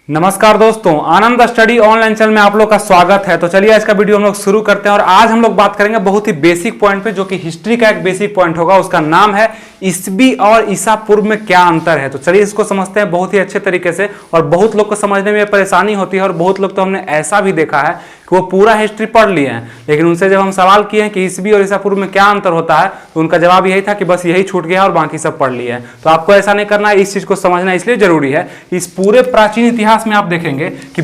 नमस्कार दोस्तों, आनंद study online channel में आप लोग का स्वागत है। तो चलिए आज का वीडियो हम लोग शुरू करते हैं और आज हम लोग बात करेंगे बहुत ही बेसिक पॉइंट पे, जो कि हिस्ट्री का एक बेसिक पॉइंट होगा। उसका नाम है ईसवी और ईसा पूर्व में क्या अंतर है। तो चलिए इसको समझते हैं बहुत ही अच्छे तरीके से। और बहुत लोग को समझने में परेशानी होती है और बहुत लोग तो हमने ऐसा भी देखा है कि वो पूरा हिस्ट्री पढ़ लिए हैं, लेकिन उनसे जब हम सवाल किए हैं कि ईसवी और ईसा पूर्व में क्या अंतर होता है, तो उनका जवाब यही था कि बस यही छूट गया और बाकी सब पढ़ लिए हैं। तो आपको ऐसा नहीं करना है, इस चीज को समझना इसलिए जरूरी है। इस पूरे प्राचीन इतिहास में आप देखेंगे कि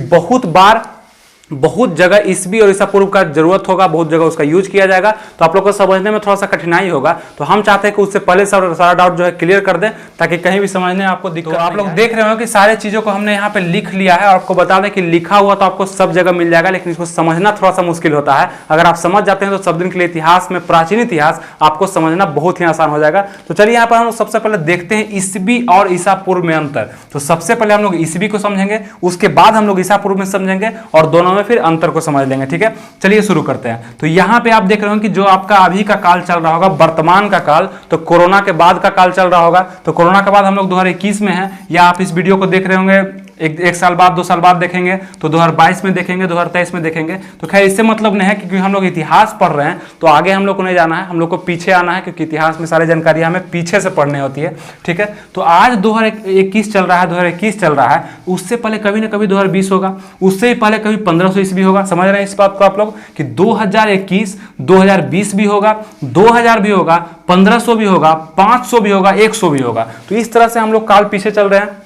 बहुत जगह ईसवी और ईसा पूर्व का जरूरत होगा, बहुत जगह उसका यूज किया जाएगा। तो आप लोग को समझने में थोड़ा सा कठिनाई होगा, तो हम चाहते हैं कि उससे पहले सारा डाउट जो है क्लियर कर दें, ताकि कहीं भी समझने में आपको दिक्कत। तो आप लोग देख रहे हो कि सारे चीजों को हमने यहाँ पे लिख लिया है और आपको बता दें कि लिखा हुआ तो आपको सब जगह मिल जाएगा, लेकिन इसको समझना थोड़ा सा मुश्किल होता है। अगर आप समझ जाते हैं तो सब दिन के लिए इतिहास में प्राचीन इतिहास आपको समझना बहुत ही आसान हो जाएगा। तो चलिए यहाँ पर हम सबसे पहले देखते हैं ईसवी और ईसा पूर्व में अंतर। तो सबसे पहले हम लोग ईसवी को समझेंगे, उसके बाद हम लोग ईसा पूर्व में समझेंगे और दोनों में फिर अंतर को समझ लेंगे। ठीक है, चलिए शुरू करते हैं। तो यहां पे आप देख रहे हो कि जो आपका अभी का काल चल रहा होगा, वर्तमान का काल, तो कोरोना के बाद का काल चल रहा होगा। तो कोरोना के बाद हम लोग 2021 में हैं, या आप इस वीडियो को देख रहे होंगे एक साल बाद, 2 साल बाद देखेंगे, तो 2022 में देखेंगे, 2023 में देखेंगे। तो खैर इससे मतलब नहीं है, क्योंकि हम लोग इतिहास पढ़ रहे हैं तो आगे हम लोग को नहीं जाना है, हम लोग को पीछे आना है, क्योंकि इतिहास में सारी जानकारी हमें पीछे से पढ़नी होती है। ठीक है, तो आज 2021 चल रहा है, 2021 चल रहा है, उससे पहले कभी ना कभी 2020 होगा, उससे ही पहले कभी 1500 ईस्वी होगा। समझ रहे हैं इस बात को आप लोग कि 2021 2020 भी होगा, 2000 भी होगा, 1500 भी होगा, 500 भी होगा, 100 भी होगा। तो इस तरह से हम लोग काल पीछे चल रहे हैं।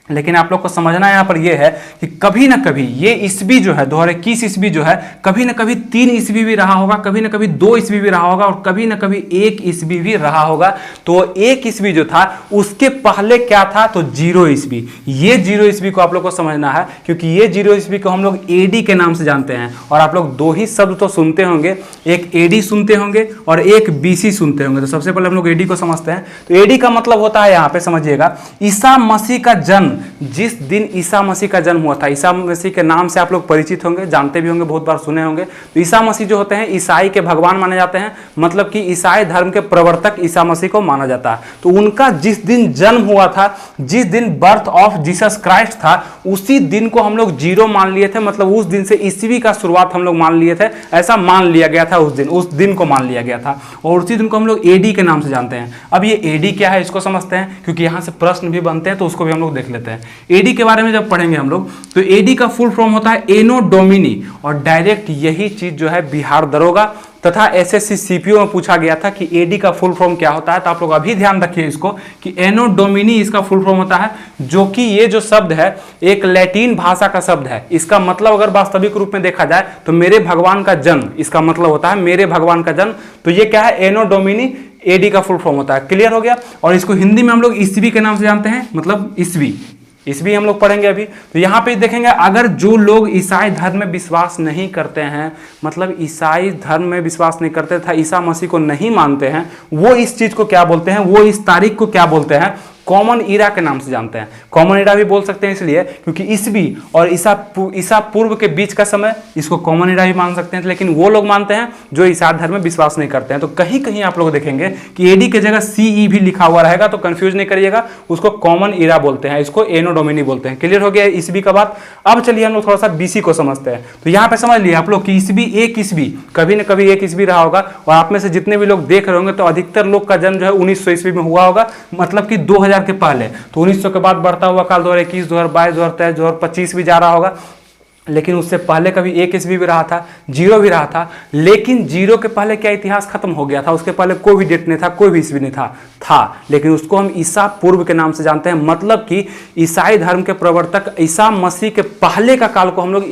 लेकिन आप लोग को समझना यहाँ पर यह है कि कभी ना कभी ये ईस्वी जो है 2021 ईस्वी जो है, कभी ना कभी 3 ईस्वी भी रहा होगा, कभी ना कभी 2 ईस्वी भी रहा होगा और कभी ना कभी 1 ईस्वी भी रहा होगा। तो 1 ईस्वी जो था उसके पहले क्या था, तो 0 ईस्वी। ये 0 ईस्वी को आप लोग को समझना है, क्योंकि ये 0 ईस्वी को हम लोग एडी के नाम से जानते हैं। और आप लोग 2 ही शब्द तो सुनते होंगे, एक एडी सुनते होंगे और एक बीसी सुनते होंगे। तो सबसे पहले हम लोग एडी को समझते हैं। तो एडी का मतलब होता है, यहाँ पे समझिएगा, ईसा मसीह का जन्म। जिस दिन ईसा मसीह का जन्म हुआ था, ईसा मसीह के नाम से आप लोग परिचित होंगे, जानते भी होंगे, बहुत बार सुने होंगे। तो ईसा मसीह जो होते हैं ईसाई के भगवान माने जाते हैं, मतलब कि ईसाई धर्म के प्रवर्तक ईसा मसीह को माना जाता है। तो उनका जिस दिन जन्म हुआ था, जिस दिन बर्थ ऑफ जीसस क्राइस्ट था, उसी दिन को हम लोग 0 मान लिए थे। मतलब उस दिन से ईस्वी का शुरुआत हम लोग मान लिए थे, ऐसा मान लिया गया था। उस दिन को मान लिया गया था और उसी दिन को हम लोग एडी के नाम से जानते हैं। अब ये एडी क्या है इसको समझते हैं, क्योंकि यहां से प्रश्न भी बनते हैं, तो उसको भी हम लोग देख लेते हैं। एडी के बारे में जब पढ़ेंगे हम लोग, तो एडी का फुल फॉर्म होता है एनो डोमिनी, और डायरेक्ट यही चीज जो है बिहार दरोगा तथा एसएससी सीपीओ में पूछा गया था कि एडी का फुल फॉर्म क्या होता है। तो आप लोग अभी ध्यान रखिए इसको कि एनो डोमिनी इसका फुल फॉर्म होता है, जो कि ये जो शब्द है एक लैटिन भाषा का शब्द है। इसका मतलब अगर वास्तविक रूप में देखा जाए तो मेरे भगवान का जन्म, इसका मतलब होता है मेरे भगवान का जन्म। तो ये क्या है, एनो डोमिनी एडी का फुल फॉर्म होता है। क्लियर हो गया। और इसको हिंदी में हम लोग ईस्वी के नाम से जानते हैं, मतलब ईस्वी हम लोग पढ़ेंगे अभी। तो यहाँ पे देखेंगे, अगर जो लोग ईसाई धर्म में विश्वास नहीं करते हैं, मतलब ईसाई धर्म में विश्वास नहीं करते था, ईसा मसीह को नहीं मानते हैं, वो इस चीज को क्या बोलते हैं, वो इस तारीख को क्या बोलते हैं, कॉमन ईरा के नाम से जानते हैं। कॉमन ईरा भी बोल सकते हैं इसलिए क्योंकि ईस्वी और ईसा पूर्व के बीच का समय, इसको कॉमन ईरा भी मान सकते हैं। लेकिन वो लोग मानते हैं जो ईसाई धर्म में विश्वास नहीं करते हैं। तो कहीं कहीं आप लोग देखेंगे कि एडी के जगह सीई भी लिखा हुआ रहेगा, तो कंफ्यूज नहीं करिएगा, उसको कॉमन ईरा बोलते हैं, इसको एनो डोमिनी बोलते हैं। क्लियर हो गया ईस्वी का बात। अब चलिए हम लोग थोड़ा सा बीसी को समझते हैं। तो यहाँ पे समझ लिए आप लोग कि ईस्वी 1 ईस्वी, कभी ना कभी 1 ईस्वी रहा होगा। और आप में से जितने भी लोग देख रहे होंगे तो अधिकतर लोग का जन्म जो है 1900 ईस्वी में हुआ होगा, मतलब कि 2000 के पहले। तो 1900 के बाद बढ़ता हुआ काल 2021, 2022, 2023, 2025 भी जा रहा होगा। लेकिन उससे पहले कभी 1 ईस्वी भी रहा था, 0 भी रहा था। लेकिन 0 के पहले क्या इतिहास खत्म हो गया था, उसके पहले कोई भी डेट नहीं था, कोई भी ईस्वी नहीं था। लेकिन उसको हम ईसा पूर्व के नाम से जानते हैं, मतलब कि ईसाई धर्म के प्रवर्तक ईसा मसीह के पहले का काल को हम लोग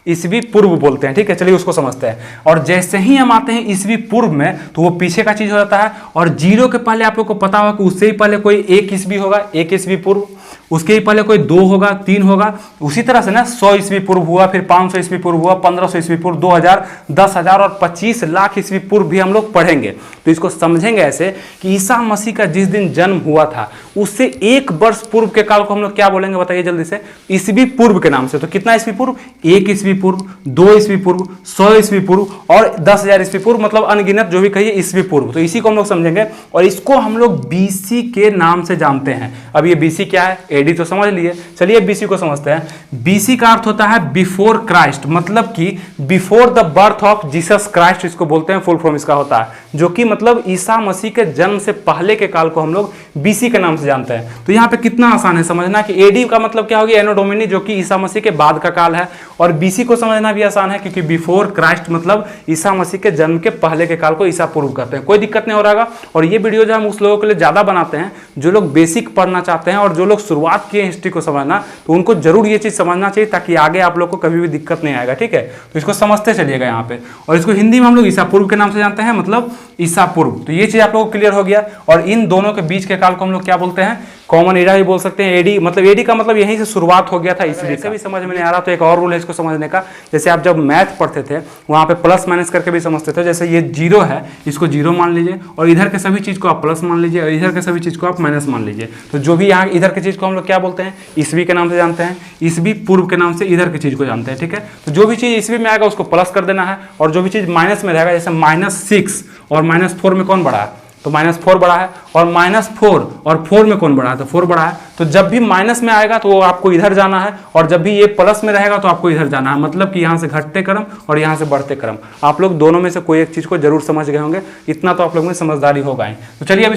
ईस्वी पूर्व बोलते हैं। ठीक है, चलिए उसको समझते हैं। और जैसे ही हम आते हैं ईस्वी पूर्व में, तो वो पीछे का चीज हो जाता है। और 0 के पहले आप लोग को पता होगा कि उससे ही पहले कोई 1 ईस्वी होगा, 1 ईस्वी पूर्व, उसके ही पहले कोई 2 होगा, 3 होगा। उसी तरह से ना 100 ईस्वी पूर्व हुआ, फिर 500 ईस्वी पूर्व हुआ, 1500 ईस्वी पूर्व, 2000, 10,000 और 25 लाख ईस्वी पूर्व भी हम लोग पढ़ेंगे। तो इसको समझेंगे ऐसे कि ईसा मसीह का जिस दिन जन्म हुआ था, उससे 1 वर्ष पूर्व के काल को हम लोग क्या बोलेंगे, बताइए जल्दी से, ईस्वी पूर्व के नाम से। तो कितना ईस्वी पूर्व, 1 ईस्वी पूर्व, 2 ईस्वी पूर्व, 100 ईस्वी पूर्व और 10,000 ईस्वी पूर्व, मतलब अनगिनत जो भी कहिए ईस्वी पूर्व। तो इसी को हम लोग समझेंगे और इसको हम लोग बीसी के नाम से जानते हैं। अब ये बीसी क्या है, एडी तो समझ लिए, चलिए बीसी को समझते हैं। बीसी का अर्थ होता है बिफोर क्राइस्ट, मतलब कि before the birth of Jesus Christ इसको बोलते हैं, फुल फॉर्म इसका होता है, जो कि मतलब ईसा मसीह के जन्म से पहले के काल को हम लोग बीसी के नाम से जानते हैं। तो यहाँ पे कितना आसान है समझना कि एडी का मतलब क्या होगी, एनो डोमिनी, जो कि ईसा मसीह के बाद का काल है, और बीसी को समझना भी आसान है क्योंकि बिफोर क्राइस्ट मतलब ईसा मसीह के जन्म के पहले के काल को ईसा पूर्व करते हैं। कोई दिक्कत नहीं हो रहा। और ये वीडियो जो हम उस लोगों के लिए ज्यादा बनाते हैं जो लोग बेसिक पढ़ना चाहते हैं और जो लोग शुरुआत किए हिस्ट्री को समझना, तो उनको जरूर ये चीज समझना चाहिए ताकि आगे आप लोग को कभी भी दिक्कत नहीं आएगा। ठीक है, तो इसको समझते चलिएगा यहाँ पे। और इसको हिंदी में हम लोग ईसा पूर्व के नाम से जानते हैं, मतलब ईसा पूर्व। तो ये चीज आप लोगों को क्लियर हो गया। और इन दोनों के बीच के काल को हम लोग क्या बोलते हैं, कॉमन एरा भी बोल सकते हैं। एडी मतलब एडी का मतलब यहीं से शुरुआत हो गया था, इसलिए ऐसे भी समझ में नहीं आ रहा तो एक और रूल है इसको समझने का। जैसे आप जब मैथ पढ़ते थे वहां पे प्लस माइनस करके भी समझते थे। जैसे ये जीरो है, इसको जीरो मान लीजिए, और इधर के सभी चीज को आप प्लस मान लीजिए, और इधर के सभी चीज को आप माइनस मान लीजिए। तो जो भी यहाँ इधर की चीज को हम लोग क्या बोलते हैं, ईस्वी के नाम से जानते हैं, ईस्वी पूर्व के नाम से इधर की चीज को जानते हैं। ठीक है, तो जो भी चीज ईस्वी में आएगा उसको प्लस कर देना है, और जो भी चीज माइनस में रहेगा, जैसे -6 और -4 में कौन बड़ा है, तो -4 बड़ा है, और -4 और 4 में कौन बड़ा है, तो 4 बड़ा है। तो जब भी माइनस में आएगा तो आपको इधर जाना है, और जब भी ये प्लस में रहेगा तो आपको इधर जाना है। मतलब कि यहाँ से घटते क्रम और यहाँ से बढ़ते क्रम। आप लोग दोनों में से कोई एक चीज को जरूर समझ गए होंगे, इतना तो आप लोग में समझदारी होगा ही। तो चलिए अब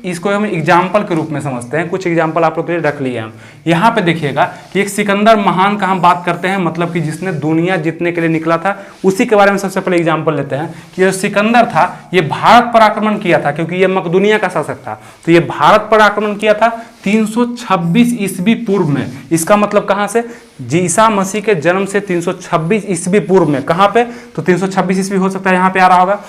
इसको हम एग्जाम्पल के रूप में समझते हैं। कुछ एग्जाम्पल आप लोग के लिए रख लिए हम। यहाँ पे देखिएगा कि एक सिकंदर महान का हम बात करते हैं, मतलब कि जिसने दुनिया जीतने के लिए निकला था, उसी के बारे में सबसे पहले एग्जाम्पल लेते हैं कि जो सिकंदर था ये भारत पर आक्रमण किया था, क्योंकि ये मकदूनिया का शासक था। तो ये भारत पर आक्रमण किया था 326 ईस्वी पूर्व में। इसका मतलब कहां से, ईसा मसीह के जन्म से 326 ईस्वी पूर्व में। कहां पे, तो 326 ईस्वी हो सकता है यहाँ पे आ रहा होगा।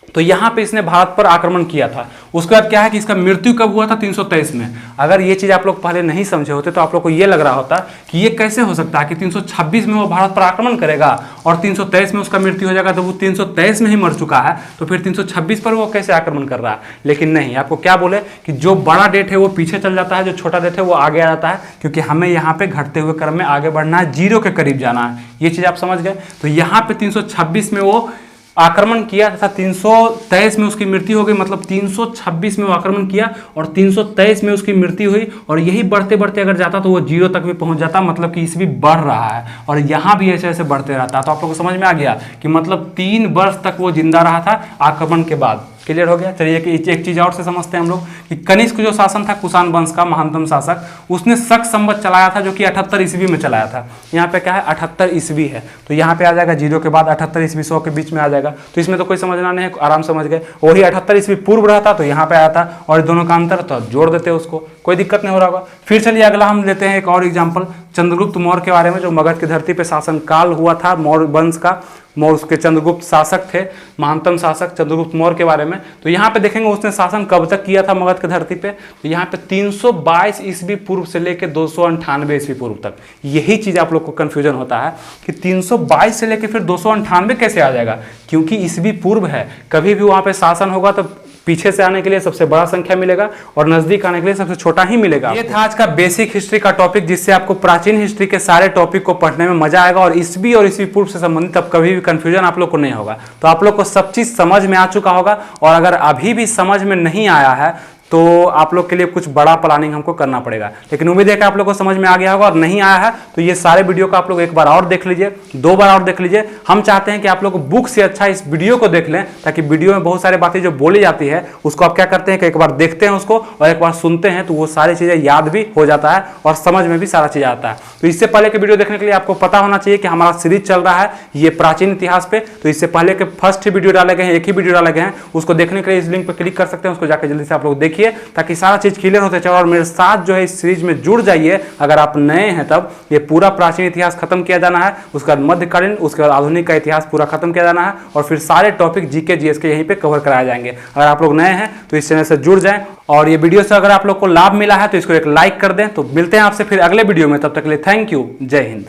तो यहाँ पे इसने भारत पर आक्रमण किया था। उसके बाद क्या है कि इसका मृत्यु कब हुआ था, 323 में। अगर ये चीज आप लोग पहले नहीं समझे होते तो आप लोग को ये लग रहा होता कि ये कैसे हो सकता है कि 326 में वो भारत पर आक्रमण करेगा और 323 में उसका मृत्यु हो जाएगा। तो वो 323 में ही मर चुका है, तो फिर 326 पर वो कैसे आक्रमण कर रहा है। लेकिन नहीं, आपको क्या बोले कि जो बड़ा डेट है वो पीछे चल जाता है, जो छोटा डेट है वो आगे आ जाता है, क्योंकि हमें यहाँ पे घटते हुए क्रम में आगे बढ़ना है, 0 के करीब जाना है। ये चीज आप समझ गए। तो यहाँ पे 326 में वो आक्रमण किया तथा 323 में उसकी मृत्यु हो गई। मतलब 326 में वो आक्रमण किया और 323 में उसकी मृत्यु हुई, और यही बढ़ते बढ़ते अगर जाता तो वो 0 तक भी पहुंच जाता। मतलब कि ईस्वी बढ़ रहा है और यहाँ भी ऐसे ऐसे बढ़ते रहता। तो आप लोगों को समझ में आ गया कि मतलब 3 वर्ष तक वो जिंदा रहा था आक्रमण के बाद। क्लियर हो गया। चलिए कि एक चीज और से समझते हैं हम लोग कि कनिष्क जो शासन था कुषाण वंश का महानतम शासक, उसने शक संवत चलाया था, जो कि 78 ईस्वी में चलाया था। यहाँ पे क्या है, 78 ईस्वी है, तो यहाँ पे आ जाएगा 0 के बाद 78 ईस्वी 100 के बीच में आ जाएगा। तो इसमें तो कोई समझना नहीं है, आराम समझ गए। वही 78 ईस्वी पूर्व रहता तो यहाँ पे आया था, और दोनों का अंतर तो जोड़ देते उसको, कोई दिक्कत नहीं हो रहा होगा। फिर चलिए अगला हम लेते हैं एक और एग्जाम्पल, चंद्रगुप्त मौर्य के बारे में, जो मगध की धरती पे शासन काल हुआ था मौर्य वंश का। उसके चंद्रगुप्त शासक थे, महानतम शासक चंद्रगुप्त मौर्य के बारे में। तो यहाँ पे देखेंगे उसने शासन कब तक किया था मगध की धरती पे, तो यहाँ पे 322 ईस्वी पूर्व से लेकर 298 ईस्वी पूर्व तक। यही चीज आप लोग को कंफ्यूजन होता है कि 322 से लेकर फिर 298 कैसे आ जाएगा, क्योंकि ईस्वी पूर्व है। कभी भी वहां पे शासन होगा तो पीछे से आने के लिए सबसे बड़ा संख्या मिलेगा और नजदीक आने के लिए सबसे छोटा ही मिलेगा। ये था आज का बेसिक हिस्ट्री का टॉपिक, जिससे आपको प्राचीन हिस्ट्री के सारे टॉपिक को पढ़ने में मजा आएगा, और ईस्वी और ईस्वी पूर्व से संबंधित अब कभी भी कंफ्यूजन आप लोग को नहीं होगा। तो आप लोग को सब चीज समझ में आ चुका होगा, और अगर अभी भी समझ में नहीं आया है तो आप लोग के लिए कुछ बड़ा प्लानिंग हमको करना पड़ेगा। लेकिन उम्मीद है कि आप लोग को समझ में आ गया होगा, और नहीं आया है तो ये सारे वीडियो को आप लोग एक बार और देख लीजिए, 2 बार और देख लीजिए। हम चाहते हैं कि आप लोग बुक से अच्छा इस वीडियो को देख लें, ताकि वीडियो में बहुत सारी बातें जो बोली जाती है उसको आप क्या करते हैं कि एक बार देखते हैं उसको और एक बार सुनते हैं, तो वो सारी चीजें याद भी हो जाता है और समझ में भी सारा चीज आता है। तो इससे पहले के वीडियो देखने के लिए आपको पता होना चाहिए कि हमारा सीरीज चल रहा है ये प्राचीन इतिहास पे। तो इससे पहले के फर्स्ट ही वीडियो डाले गए हैं, एक ही वीडियो डाले गए हैं, उसको देखने के लिए इस लिंक पर क्लिक कर सकते हैं, उसको जाकर जल्दी से आप लोग देखिए, ताकि सारा चीज क्लियर होते चले। और मेरे साथ जो है इस सीरीज में जुड़ जाइए अगर आप नए हैं तब। ये पूरा प्राचीन इतिहास खत्म किया जाना है, उसके बाद मध्यकालीन, उसके बाद आधुनिक का इतिहास पूरा खत्म किया जाना है, और फिर सारे टॉपिक जीके जीएस के यहीं पे कवर कराए जाएंगे। अगर आप लोग नए हैं तो इस चैनल से जुड़ जाएं, और ये वीडियो से अगर आप लोग को लाभ मिला है तो इसको एक लाइक कर दें। तो मिलते हैं आपसे फिर अगले वीडियो में, तब तक के लिए थैंक यू, जय हिंद।